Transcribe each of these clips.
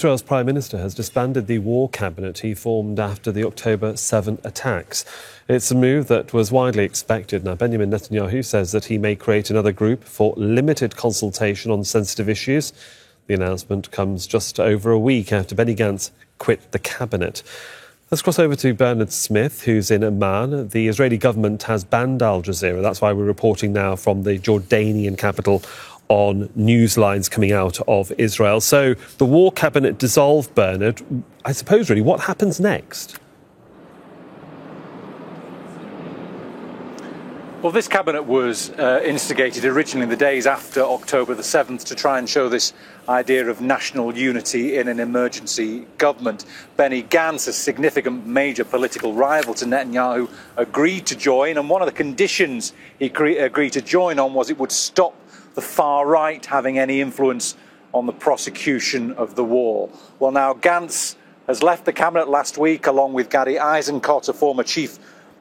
Israel's Prime Minister has disbanded the war cabinet he formed after the October 7 attacks. It's a move that was widely expected. Now, Benjamin Netanyahu says that he may create another group for limited consultation on sensitive issues. The announcement comes just over a week after Benny Gantz quit the cabinet. Let's cross over to Bernard Smith, who's in Amman. The Israeli government has banned Al Jazeera. That's why we're reporting now from the Jordanian capital on news lines coming out of Israel. So the war cabinet dissolved, Bernard. I suppose, really, what happens next? Well, this cabinet was instigated originally in the days after October the 7th to try and show this idea of national unity in an emergency government. Benny Gantz, a significant major political rival to Netanyahu, agreed to join, and one of the conditions he agreed to join on was it would stop the far right having any influence on the prosecution of the war. Well, now Gantz has left the cabinet last week along with Gadi Eisenkot, a former chief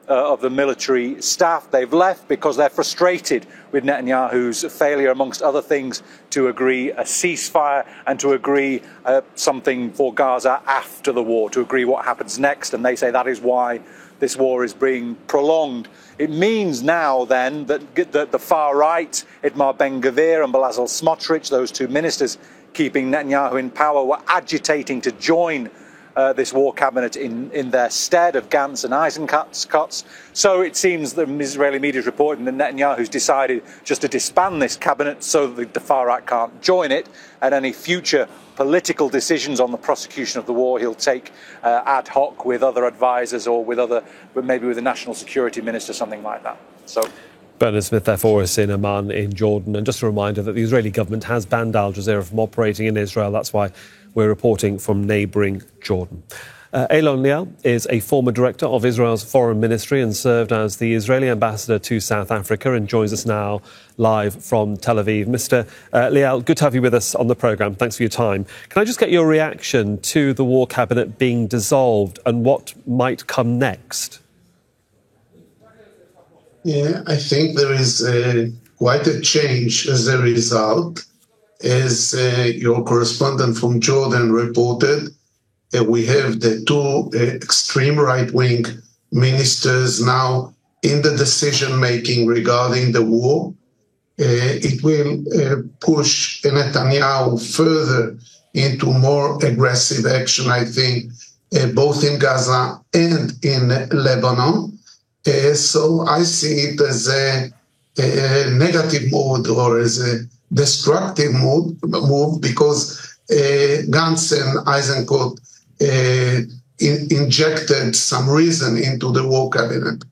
of the military staff. They've left because they're frustrated with Netanyahu's failure, amongst other things, to agree a ceasefire and to agree something for Gaza after the war, to agree what happens next. And they say that is why this war is being prolonged. It means now then that the far right, Itamar Ben-Gvir and Bezalel Smotrich, those two ministers keeping Netanyahu in power, were agitating to join this war cabinet in their stead of Gantz and Eisenkot. So it seems the Israeli media is reporting that Netanyahu's decided just to disband this cabinet so that the far right can't join it, and any future political decisions on the prosecution of the war he'll take ad hoc with other advisors or maybe with the national security minister, something like that. So Bernard Smith, therefore, is in Amman in Jordan. And just a reminder that the Israeli government has banned Al Jazeera from operating in Israel. That's why we're reporting from neighbouring Jordan. Eylon Lial is a former director of Israel's foreign ministry and served as the Israeli ambassador to South Africa and joins us now live from Tel Aviv. Mr. Lial, good to have you with us on the programme. Thanks for your time. Can I just get your reaction to the war cabinet being dissolved and what might come next? Yeah, I think there is quite a change as a result. As your correspondent from Jordan reported, we have the two extreme right-wing ministers now in the decision-making regarding the war. It will push Netanyahu further into more aggressive action, I think, both in Gaza and in Lebanon. So I see it as a negative mood or as a destructive move because Gantz and Eisenkot injected some reason into the war cabinet.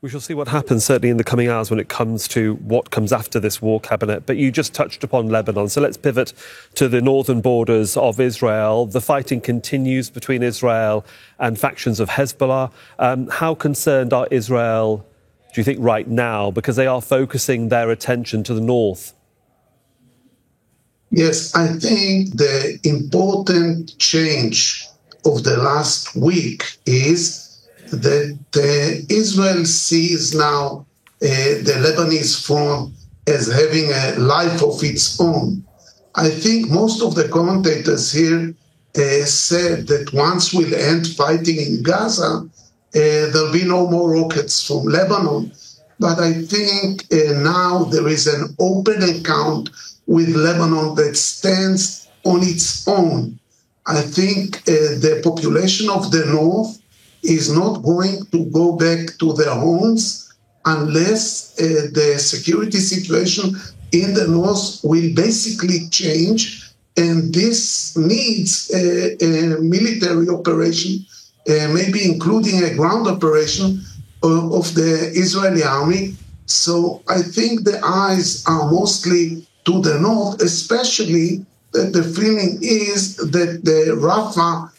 We shall see what happens, certainly in the coming hours, when it comes to what comes after this war cabinet. But you just touched upon Lebanon, so let's pivot to the northern borders of Israel. The fighting continues between Israel and factions of Hezbollah. How concerned are Israel, do you think, right now? Because they are focusing their attention to the north. Yes, I think the important change of the last week is that Israel sees now the Lebanese front as having a life of its own. I think most of the commentators here said that once we'll end fighting in Gaza, there'll be no more rockets from Lebanon. But I think now there is an open account with Lebanon that stands on its own. I think the population of the north is not going to go back to their homes unless the security situation in the north will basically change. And this needs a military operation, maybe including a ground operation of the Israeli army. So I think the eyes are mostly to the north, especially that the feeling is that the Rafah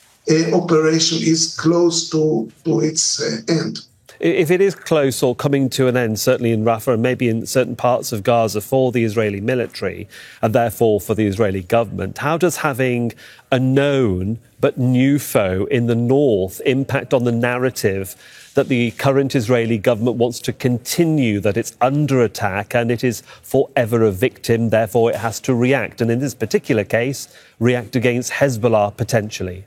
operation is close to its end. if it is close or coming to an end, certainly in Rafah and maybe in certain parts of Gaza for the Israeli military and therefore for the Israeli government, how does having a known but new foe in the north impact on the narrative that the current Israeli government wants to continue, that it's under attack and it is forever a victim, therefore it has to react, and in this particular case, react against Hezbollah potentially?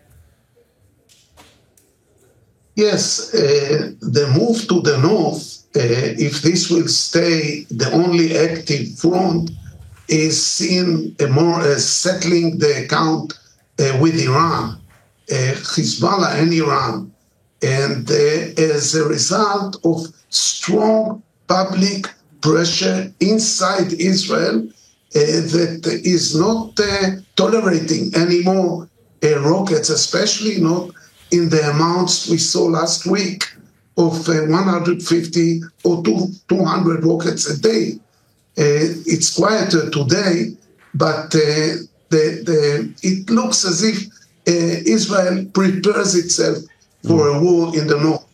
Yes, the move to the north, if this will stay the only active front, is seen more as settling the account with Iran, Hezbollah and Iran. And as a result of strong public pressure inside Israel that is not tolerating anymore rockets, especially not in the amounts we saw last week of 150 or 200 rockets a day. It's quieter today, but it looks as if Israel prepares itself for a war in the north.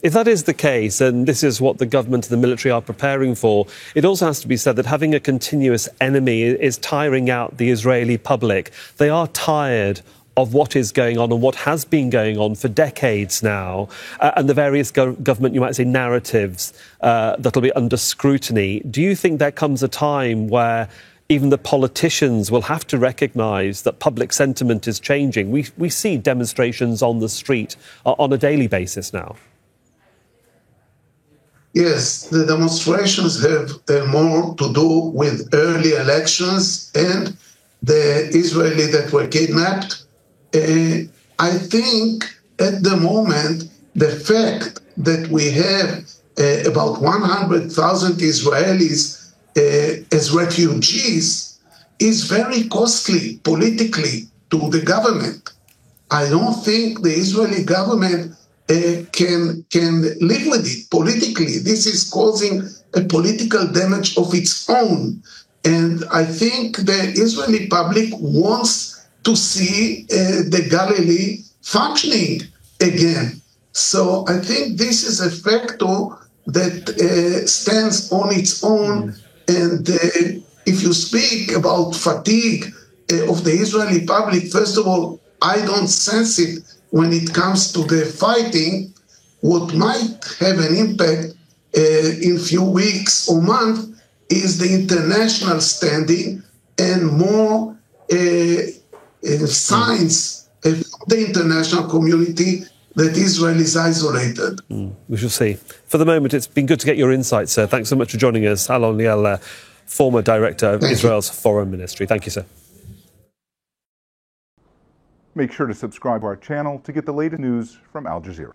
If that is the case, and this is what the government and the military are preparing for, it also has to be said that having a continuous enemy is tiring out the Israeli public. They are tired of what is going on and what has been going on for decades now, and the various government, you might say, narratives that will be under scrutiny. Do you think there comes a time where even the politicians will have to recognise that public sentiment is changing? We see demonstrations on the street on a daily basis now. Yes, the demonstrations have more to do with early elections and the Israeli that were kidnapped. I think at the moment, the fact that we have about 100,000 Israelis as refugees is very costly politically to the government. I don't think the Israeli government can live with it politically. This is causing a political damage of its own. And I think the Israeli public wants to see the Galilee functioning again. So I think this is a factor that stands on its own. And if you speak about fatigue of the Israeli public, first of all, I don't sense it when it comes to the fighting. What might have an impact in few weeks or months is the international standing and more signs of the international community that Israel is isolated. We shall see. For the moment, it's been good to get your insights, sir. Thanks so much for joining us. Alon Liel, former director of Israel's Foreign Ministry. Thank you, sir. Make sure to subscribe to our channel to get the latest news from Al Jazeera.